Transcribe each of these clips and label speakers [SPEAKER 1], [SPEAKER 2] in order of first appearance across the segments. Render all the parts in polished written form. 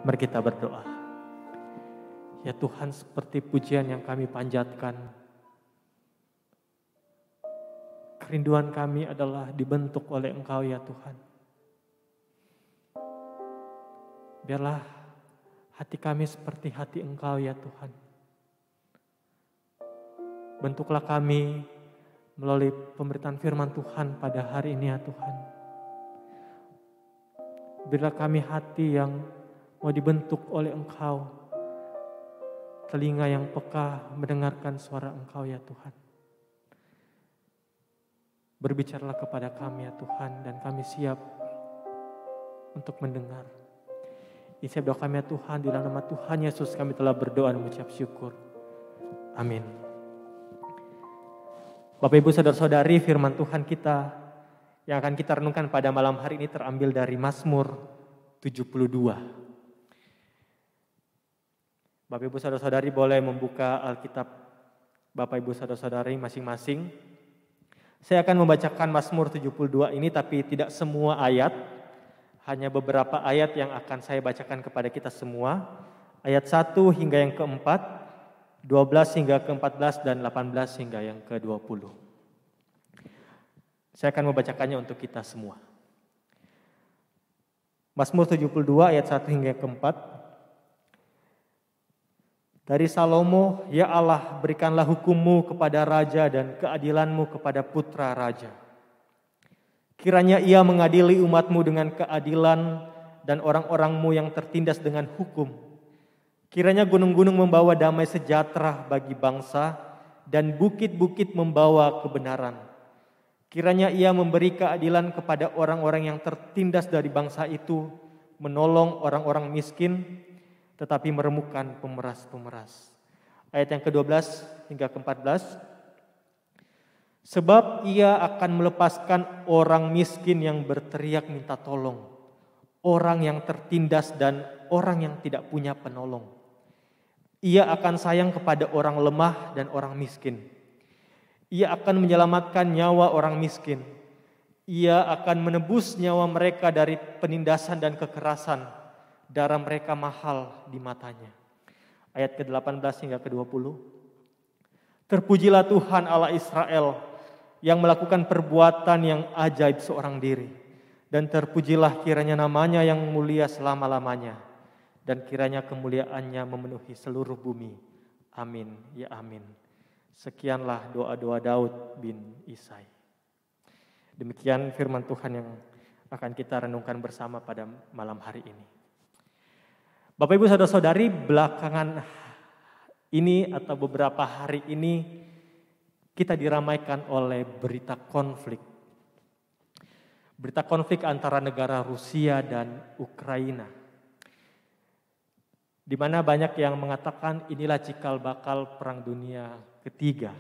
[SPEAKER 1] Mari kita berdoa. Ya Tuhan, seperti pujian yang kami panjatkan, kerinduan kami adalah dibentuk oleh Engkau ya Tuhan. Biarlah hati kami seperti hati Engkau ya Tuhan. Bentuklah kami melalui pemberitaan firman Tuhan pada hari ini ya Tuhan. Berilah kami hati yang mau dibentuk oleh Engkau, telinga yang peka mendengarkan suara Engkau ya Tuhan. Berbicaralah kepada kami ya Tuhan, dan kami siap untuk mendengar. Isi doa kami ya Tuhan, di dalam nama Tuhan Yesus kami telah berdoa dan mengucap syukur. Amin. Bapak Ibu Saudara-saudari, firman Tuhan kita yang akan kita renungkan pada malam hari ini terambil dari Mazmur 72. Bapak Ibu Saudara-saudari boleh membuka Alkitab Bapak Ibu Saudara-saudari masing-masing. Saya akan membacakan Mazmur 72 ini, tapi tidak semua ayat, hanya beberapa ayat yang akan saya bacakan kepada kita semua. Ayat 1 hingga yang keempat, 12 hingga ke-14, dan 18 hingga yang ke-20. Saya akan membacakannya untuk kita semua. Mazmur 72 ayat 1 hingga ke-4. Dari Salomo, ya Allah, berikanlah hukum-Mu kepada raja dan keadilan-Mu kepada putra raja. Kiranya ia mengadili umat-Mu dengan keadilan dan orang-orang-Mu yang tertindas dengan hukum. Kiranya gunung-gunung membawa damai sejahtera bagi bangsa dan bukit-bukit membawa kebenaran. Kiranya ia memberi keadilan kepada orang-orang yang tertindas dari bangsa itu, menolong orang-orang miskin, tetapi meremukkan pemeras-pemeras. Ayat yang ke-12 hingga ke-14. Sebab ia akan melepaskan orang miskin yang berteriak minta tolong, orang yang tertindas dan orang yang tidak punya penolong. Ia akan sayang kepada orang lemah dan orang miskin. Ia akan menyelamatkan nyawa orang miskin. Ia akan menebus nyawa mereka dari penindasan dan kekerasan. Darah mereka mahal di matanya. Ayat ke-18 hingga ke-20. Terpujilah Tuhan Allah Israel yang melakukan perbuatan yang ajaib seorang diri. Dan terpujilah kiranya namanya yang mulia selama-lamanya. Dan kiranya kemuliaannya memenuhi seluruh bumi. Amin, ya amin. Sekianlah doa-doa Daud bin Isai. Demikian firman Tuhan yang akan kita renungkan bersama pada malam hari ini. Bapak Ibu Saudara-saudari, belakangan ini atau beberapa hari ini kita diramaikan oleh berita konflik. Berita konflik antara negara Rusia dan Ukraina. Di mana banyak yang mengatakan inilah cikal bakal perang dunia ketiga.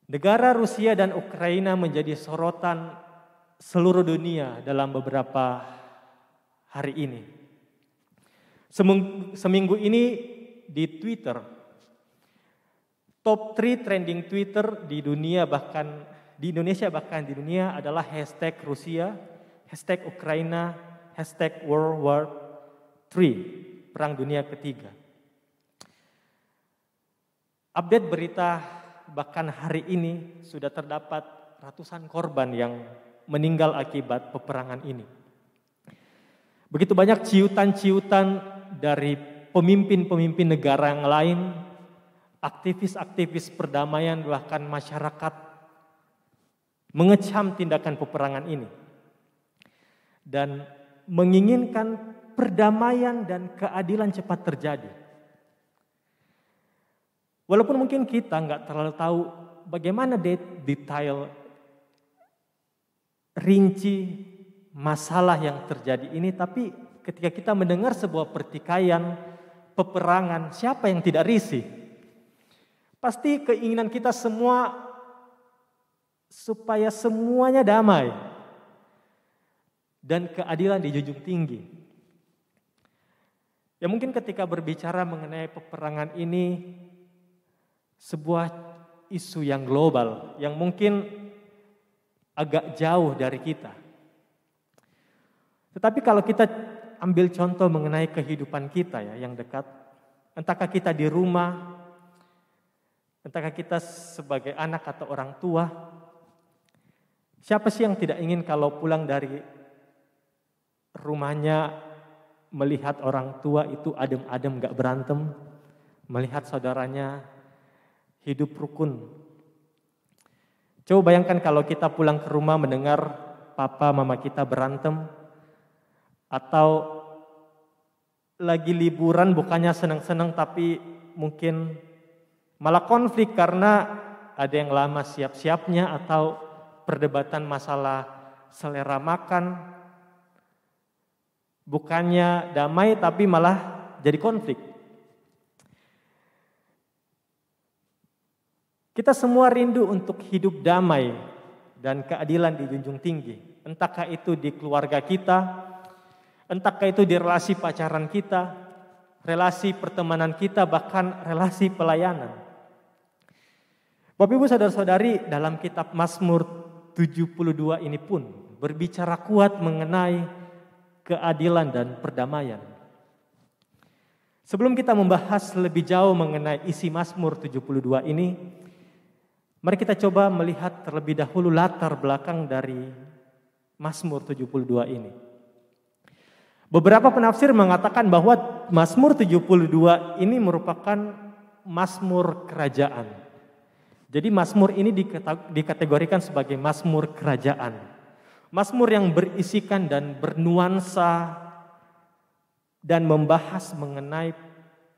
[SPEAKER 1] Negara Rusia dan Ukraina menjadi sorotan seluruh dunia dalam beberapa hari ini. Seminggu ini di Twitter, top 3 trending Twitter di dunia, bahkan di Indonesia, bahkan di dunia adalah hashtag Rusia, hashtag Ukraina, hashtag World War III, Perang Dunia Ketiga. Update berita bahkan hari ini sudah terdapat ratusan korban yang meninggal akibat peperangan ini. Begitu banyak ciutan-ciutan dari pemimpin-pemimpin negara yang lain, aktivis-aktivis perdamaian, bahkan masyarakat mengecam tindakan peperangan ini dan menginginkan perdamaian dan keadilan cepat terjadi. Walaupun mungkin kita nggak terlalu tahu bagaimana detail rinci masalah yang terjadi ini, tapi ketika kita mendengar sebuah pertikaian, peperangan, siapa yang tidak risih? Pasti keinginan kita semua supaya semuanya damai dan keadilan dijunjung tinggi. Ya mungkin ketika berbicara mengenai peperangan ini, sebuah isu yang global, yang mungkin agak jauh dari kita. Tetapi kalau kita ambil contoh mengenai kehidupan kita ya yang dekat. Entahkah kita di rumah, entahkah kita sebagai anak atau orang tua. Siapa sih yang tidak ingin kalau pulang dari rumahnya melihat orang tua itu adem-adem gak berantem, melihat saudaranya hidup rukun. Coba bayangkan kalau kita pulang ke rumah mendengar papa mama kita berantem, atau lagi liburan bukannya senang-senang tapi mungkin malah konflik karena ada yang lama siap-siapnya atau perdebatan masalah selera makan. Bukannya damai tapi malah jadi konflik. Kita semua rindu untuk hidup damai dan keadilan dijunjung tinggi. Entahkah itu di keluarga kita, entahkah itu di relasi pacaran kita, relasi pertemanan kita, bahkan relasi pelayanan. Bapak Ibu saudara-saudari, dalam kitab Mazmur 72 ini pun berbicara kuat mengenai keadilan dan perdamaian. Sebelum kita membahas lebih jauh mengenai isi Mazmur 72 ini, mari kita coba melihat terlebih dahulu latar belakang dari Mazmur 72 ini. Beberapa penafsir mengatakan bahwa Mazmur 72 ini merupakan Mazmur kerajaan. Jadi Mazmur ini dikategorikan sebagai Mazmur kerajaan. Mazmur yang berisikan dan bernuansa dan membahas mengenai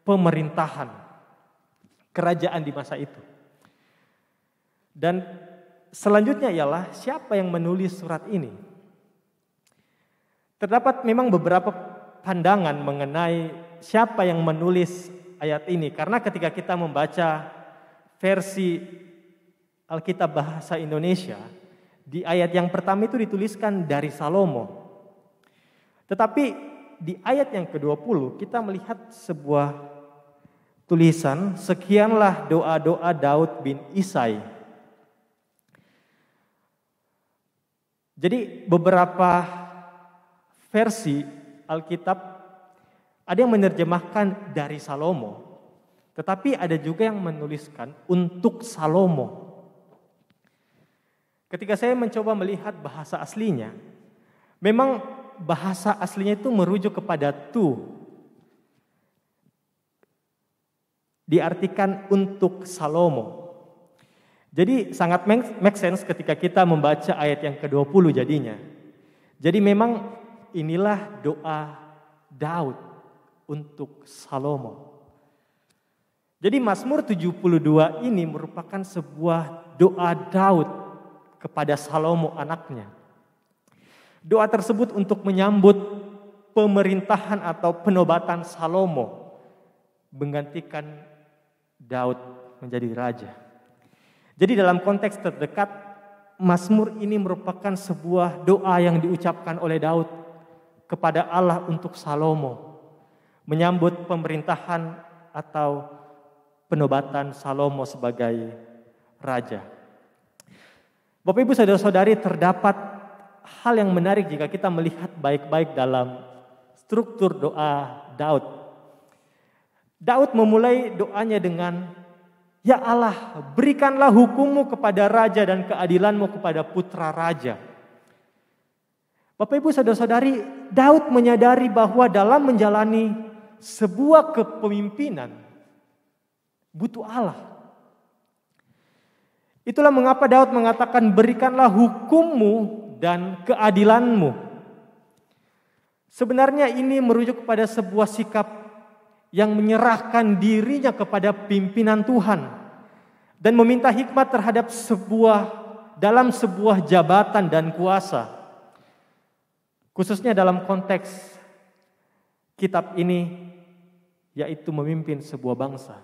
[SPEAKER 1] pemerintahan kerajaan di masa itu. Dan selanjutnya ialah siapa yang menulis surat ini. Terdapat memang beberapa pandangan mengenai siapa yang menulis ayat ini. Karena ketika kita membaca versi Alkitab bahasa Indonesia, di ayat yang pertama itu dituliskan dari Salomo. Tetapi di ayat yang ke-20 kita melihat sebuah tulisan, sekianlah doa-doa Daud bin Isai. Jadi beberapa versi Alkitab ada yang menerjemahkan dari Salomo, tetapi ada juga yang menuliskan untuk Salomo. Ketika saya mencoba melihat bahasa aslinya, memang bahasa aslinya itu merujuk kepada tu. Diartikan untuk Salomo. Jadi sangat make sense ketika kita membaca ayat yang ke-20 jadinya. Jadi memang inilah doa Daud untuk Salomo. Jadi Mazmur 72 ini merupakan sebuah doa Daud kepada Salomo anaknya. Doa tersebut untuk menyambut pemerintahan atau penobatan Salomo menggantikan Daud menjadi raja. Jadi dalam konteks terdekat, Mazmur ini merupakan sebuah doa yang diucapkan oleh Daud kepada Allah untuk Salomo, menyambut pemerintahan atau penobatan Salomo sebagai raja. Bapak Ibu saudara-saudari, terdapat hal yang menarik jika kita melihat baik-baik dalam struktur doa Daud. Daud memulai doanya dengan, "Ya Allah, berikanlah hukum-Mu kepada raja dan keadilan-Mu kepada putra raja." Bapak Ibu saudara-saudari, Daud menyadari bahwa dalam menjalani sebuah kepemimpinan butuh Allah. Itulah mengapa Daud mengatakan, "Berikanlah hukum-Mu dan keadilan-Mu." Sebenarnya ini merujuk kepada sebuah sikap yang menyerahkan dirinya kepada pimpinan Tuhan dan meminta hikmat terhadap dalam sebuah jabatan dan kuasa. Khususnya dalam konteks kitab ini, yaitu memimpin sebuah bangsa.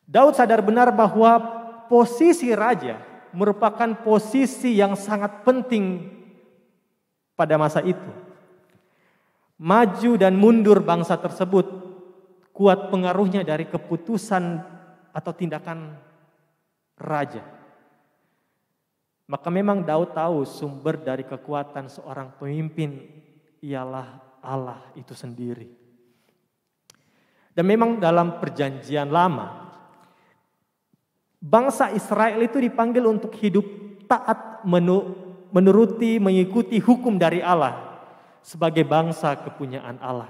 [SPEAKER 1] Daud sadar benar bahwa posisi raja merupakan posisi yang sangat penting pada masa itu. Maju dan mundur bangsa tersebut kuat pengaruhnya dari keputusan atau tindakan raja. Maka memang Daud tahu sumber dari kekuatan seorang pemimpin ialah Allah itu sendiri. Dan memang dalam perjanjian lama, bangsa Israel itu dipanggil untuk hidup taat menuruti, mengikuti hukum dari Allah sebagai bangsa kepunyaan Allah.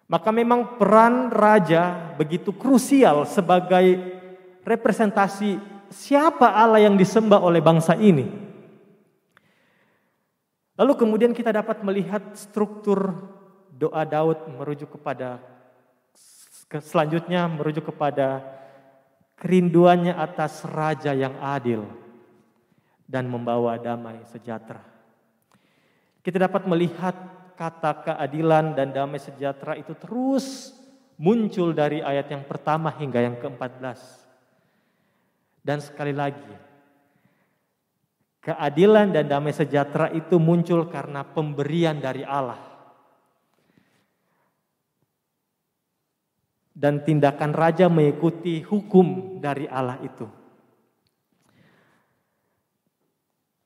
[SPEAKER 1] Maka memang peran raja begitu krusial sebagai representasi siapa Allah yang disembah oleh bangsa ini. Lalu kemudian kita dapat melihat struktur doa Daud selanjutnya merujuk kepada kerinduannya atas raja yang adil dan membawa damai sejahtera. Kita dapat melihat kata keadilan dan damai sejahtera itu terus muncul dari ayat yang pertama hingga yang ke-14. Dan sekali lagi, keadilan dan damai sejahtera itu muncul karena pemberian dari Allah. Dan tindakan raja mengikuti hukum dari Allah itu.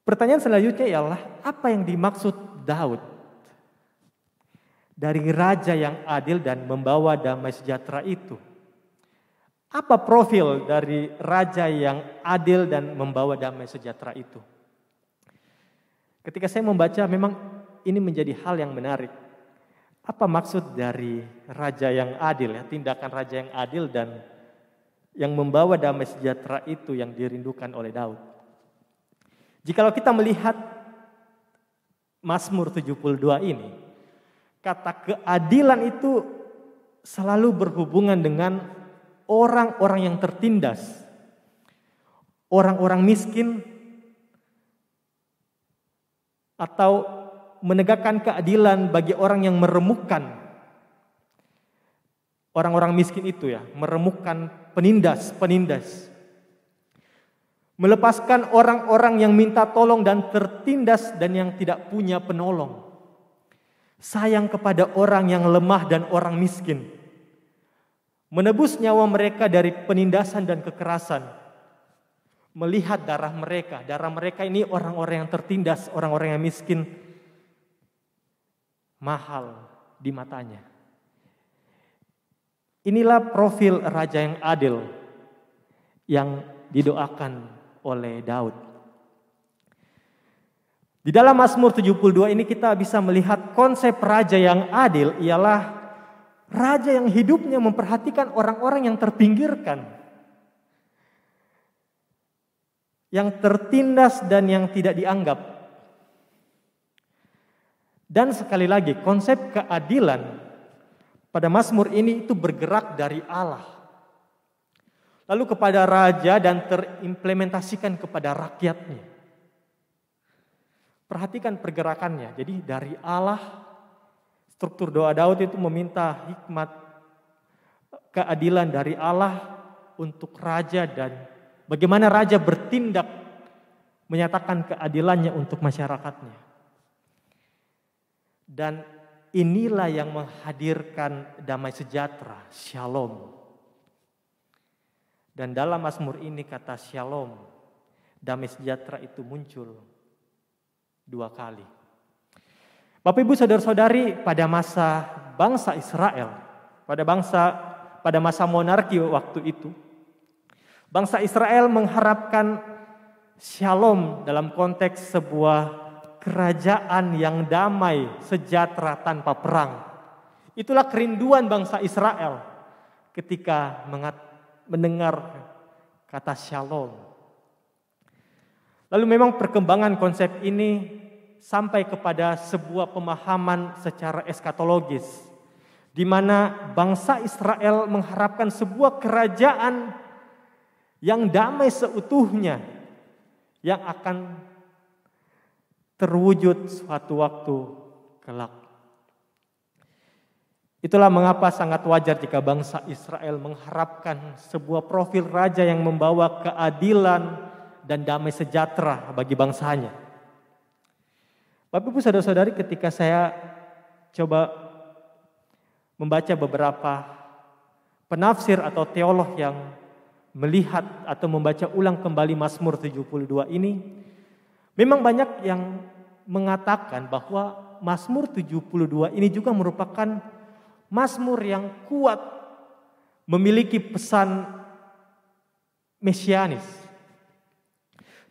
[SPEAKER 1] Pertanyaan selanjutnya ialah, apa yang dimaksud Daud dari raja yang adil dan membawa damai sejahtera itu? Apa profil dari raja yang adil dan membawa damai sejahtera itu? Ketika saya membaca, memang ini menjadi hal yang menarik. Apa maksud dari raja yang adil, ya, tindakan raja yang adil dan yang membawa damai sejahtera itu yang dirindukan oleh Daud? Jikalau kita melihat Mazmur 72 ini, kata keadilan itu selalu berhubungan dengan orang-orang yang tertindas, orang-orang miskin, atau menegakkan keadilan bagi orang yang meremukkan. Orang-orang miskin itu ya, meremukkan penindas. Melepaskan orang-orang yang minta tolong dan tertindas dan yang tidak punya penolong. Sayang kepada orang yang lemah dan orang miskin. Menebus nyawa mereka dari penindasan dan kekerasan. Melihat darah mereka ini orang-orang yang tertindas, orang-orang yang miskin, mahal di matanya. Inilah profil raja yang adil yang didoakan oleh Daud. Di dalam Mazmur 72 ini kita bisa melihat konsep raja yang adil ialah raja yang hidupnya memperhatikan orang-orang yang terpinggirkan, yang tertindas dan yang tidak dianggap. Dan sekali lagi, konsep keadilan pada Mazmur ini itu bergerak dari Allah, lalu kepada raja dan terimplementasikan kepada rakyatnya. Perhatikan pergerakannya. Jadi dari Allah, struktur doa Daud itu meminta hikmat keadilan dari Allah untuk raja dan bagaimana raja bertindak menyatakan keadilannya untuk masyarakatnya. Dan inilah yang menghadirkan damai sejahtera, shalom. Dan dalam Mazmur ini kata shalom, damai sejahtera itu muncul 2 kali. Bapak Ibu saudara-saudari, pada masa bangsa Israel, pada masa monarki waktu itu, bangsa Israel mengharapkan shalom dalam konteks sebuah kerajaan yang damai, sejahtera tanpa perang. Itulah kerinduan bangsa Israel ketika mendengar kata shalom. Lalu memang perkembangan konsep ini sampai kepada sebuah pemahaman secara eskatologis, di mana bangsa Israel mengharapkan sebuah kerajaan yang damai seutuhnya, yang akan terwujud suatu waktu kelak. Itulah mengapa sangat wajar jika bangsa Israel mengharapkan sebuah profil raja yang membawa keadilan dan damai sejahtera bagi bangsanya. Bapak Ibu saudara-saudari, ketika saya coba membaca beberapa penafsir atau teolog yang melihat atau membaca ulang kembali Mazmur 72 ini, memang banyak yang mengatakan bahwa Mazmur 72 ini juga merupakan mazmur yang kuat, memiliki pesan mesianis.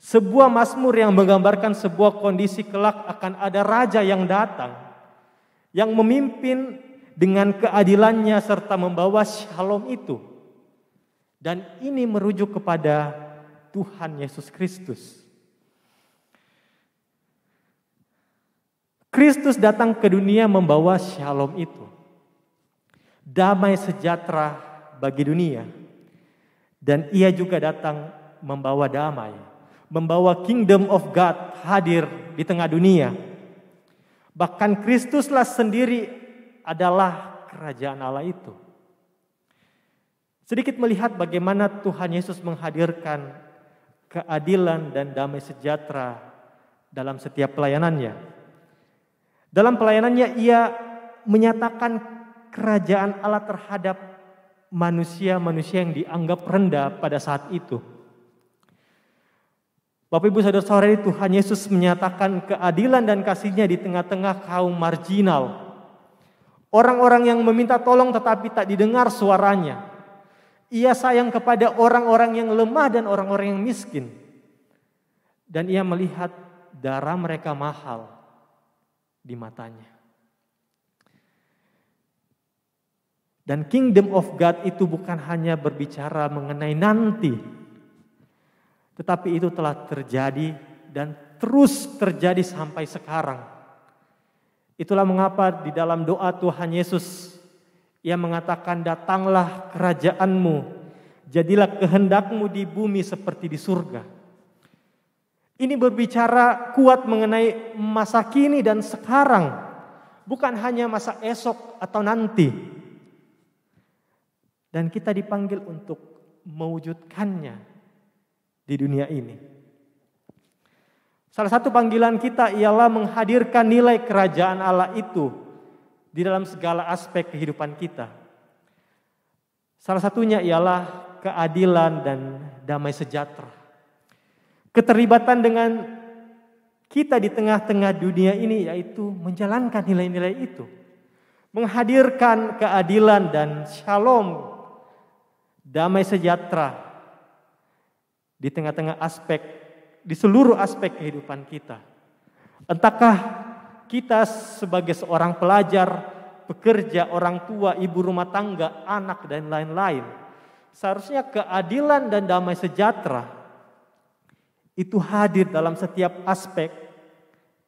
[SPEAKER 1] Sebuah mazmur yang menggambarkan sebuah kondisi kelak akan ada raja yang datang, yang memimpin dengan keadilannya serta membawa shalom itu. Dan ini merujuk kepada Tuhan Yesus Kristus. Kristus datang ke dunia membawa shalom itu. Damai sejahtera bagi dunia. Dan ia juga datang membawa damai. Membawa kingdom of God hadir di tengah dunia. Bahkan Kristuslah sendiri adalah kerajaan Allah itu. Sedikit melihat bagaimana Tuhan Yesus menghadirkan keadilan dan damai sejahtera dalam setiap pelayanannya. Dalam pelayanannya ia menyatakan kerajaan Allah terhadap manusia-manusia yang dianggap rendah pada saat itu. Bapak Ibu Saudara-saudari, Tuhan Yesus menyatakan keadilan dan kasih-Nya di tengah-tengah kaum marginal. Orang-orang yang meminta tolong tetapi tak didengar suaranya. Ia sayang kepada orang-orang yang lemah dan orang-orang yang miskin. Dan ia melihat darah mereka mahal di matanya. Dan kingdom of God itu bukan hanya berbicara mengenai nanti, tetapi itu telah terjadi dan terus terjadi sampai sekarang. Itulah mengapa di dalam doa Tuhan Yesus, ia mengatakan, datanglah kerajaanmu, jadilah kehendakmu di bumi seperti di surga. Ini berbicara kuat mengenai masa kini dan sekarang, bukan hanya masa esok atau nanti. Dan kita dipanggil untuk mewujudkannya di dunia ini. Salah satu panggilan kita ialah menghadirkan nilai kerajaan Allah itu di dalam segala aspek kehidupan kita. Salah satunya ialah keadilan dan damai sejahtera. Keterlibatan dengan kita di tengah-tengah dunia ini yaitu menjalankan nilai-nilai itu. Menghadirkan keadilan dan shalom, damai sejahtera di tengah-tengah aspek, di seluruh aspek kehidupan kita. Entahkah kita sebagai seorang pelajar, pekerja, orang tua, ibu rumah tangga, anak, dan lain-lain. Seharusnya keadilan dan damai sejahtera itu hadir dalam setiap aspek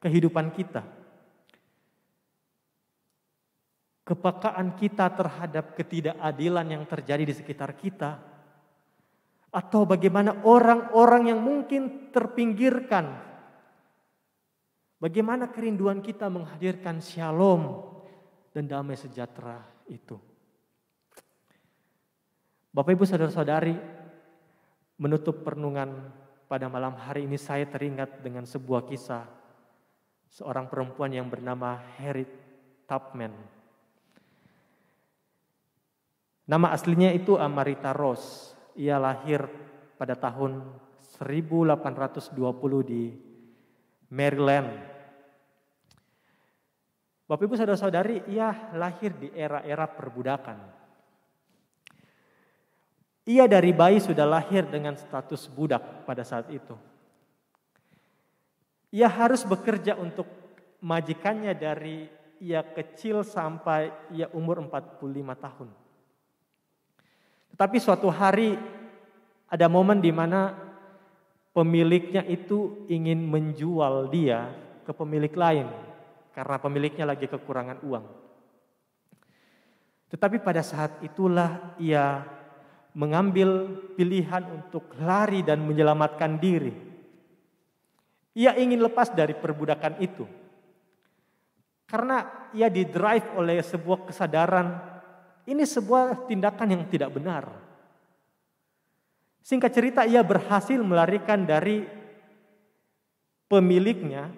[SPEAKER 1] kehidupan kita. Kepekaan kita terhadap ketidakadilan yang terjadi di sekitar kita, atau bagaimana orang-orang yang mungkin terpinggirkan. Bagaimana kerinduan kita menghadirkan shalom dan damai sejahtera itu. Bapak Ibu Saudara-saudari, menutup perenungan pada malam hari ini saya teringat dengan sebuah kisah seorang perempuan yang bernama Harriet Tubman. Nama aslinya itu Amarita Rose. Ia lahir pada tahun 1820 di Maryland. Bapak Ibu Saudara-saudari, ia lahir di era-era perbudakan. Ia dari bayi sudah lahir dengan status budak pada saat itu. Ia harus bekerja untuk majikannya dari ia kecil sampai ia umur 45 tahun. Tetapi suatu hari ada momen di mana pemiliknya itu ingin menjual dia ke pemilik lain karena pemiliknya lagi kekurangan uang. Tetapi pada saat itulah ia mengambil pilihan untuk lari dan menyelamatkan diri. Ia ingin lepas dari perbudakan itu. Karena ia didrive oleh sebuah kesadaran, ini sebuah tindakan yang tidak benar. Singkat cerita, ia berhasil melarikan dari pemiliknya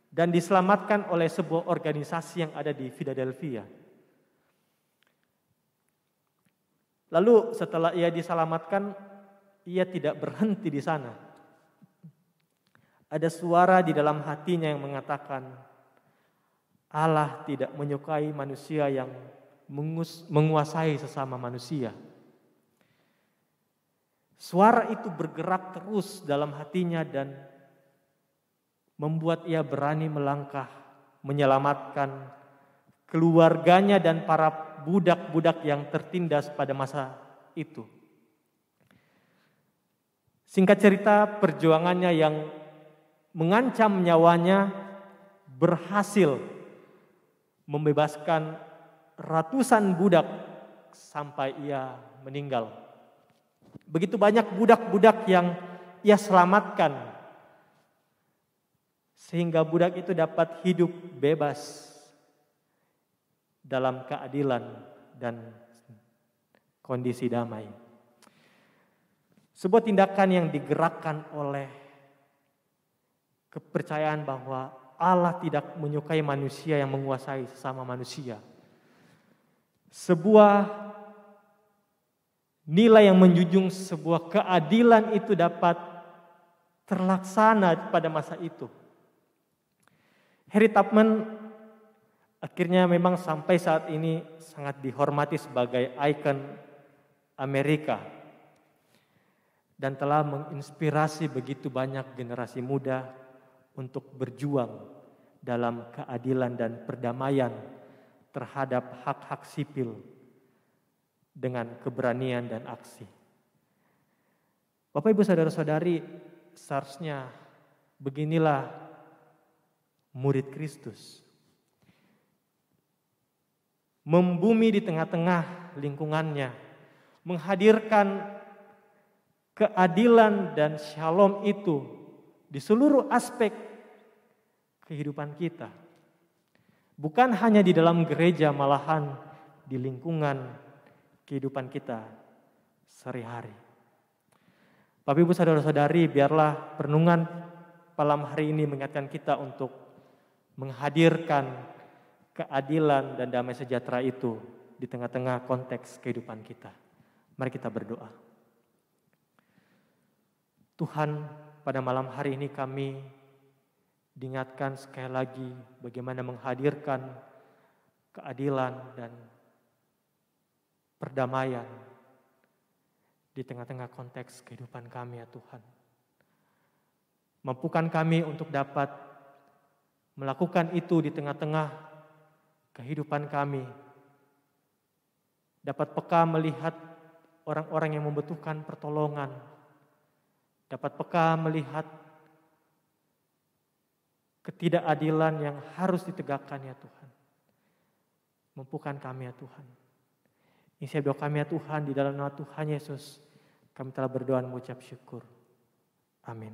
[SPEAKER 1] dan diselamatkan oleh sebuah organisasi yang ada di Philadelphia. Lalu setelah ia diselamatkan, ia tidak berhenti di sana. Ada suara di dalam hatinya yang mengatakan, Allah tidak menyukai manusia yang menguasai sesama manusia. Suara itu bergerak terus dalam hatinya dan membuat ia berani melangkah, menyelamatkan keluarganya dan para budak-budak yang tertindas pada masa itu. Singkat cerita, perjuangannya yang mengancam nyawanya berhasil membebaskan ratusan budak sampai ia meninggal. Begitu banyak budak-budak yang ia selamatkan sehingga budak itu dapat hidup bebas dalam keadilan dan kondisi damai. Sebuah tindakan yang digerakkan oleh kepercayaan bahwa Allah tidak menyukai manusia yang menguasai sesama manusia. Sebuah nilai yang menjunjung sebuah keadilan itu dapat terlaksana pada masa itu. Harriet Tubman akhirnya memang sampai saat ini sangat dihormati sebagai ikon Amerika dan telah menginspirasi begitu banyak generasi muda untuk berjuang dalam keadilan dan perdamaian terhadap hak-hak sipil dengan keberanian dan aksi. Bapak Ibu saudara-saudari, seharusnya beginilah murid Kristus. Membumi di tengah-tengah lingkungannya, menghadirkan keadilan dan shalom itu di seluruh aspek kehidupan kita. Bukan hanya di dalam gereja, malahan di lingkungan kehidupan kita sehari-hari. Bapak Ibu saudara-saudari, biarlah perenungan malam hari ini mengingatkan kita untuk menghadirkan keadilan dan damai sejahtera itu di tengah-tengah konteks kehidupan kita. Mari kita berdoa. Tuhan, pada malam hari ini kami diingatkan sekali lagi bagaimana menghadirkan keadilan dan perdamaian di tengah-tengah konteks kehidupan kami ya Tuhan. Mampukan kami untuk dapat melakukan itu di tengah-tengah kehidupan kami. Dapat peka melihat orang-orang yang membutuhkan pertolongan. Dapat peka melihat ketidakadilan yang harus ditegakkan ya Tuhan. Mampukan kami ya Tuhan. Isi doa kami ya Tuhan, di dalam nama Tuhan Yesus kami telah berdoa dan mengucap syukur. Amin.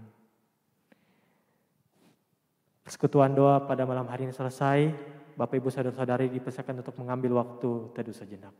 [SPEAKER 1] Persekutuan doa pada malam hari ini selesai. Bapak Ibu saudara-saudari dipersilakan untuk mengambil waktu teduh sejenak.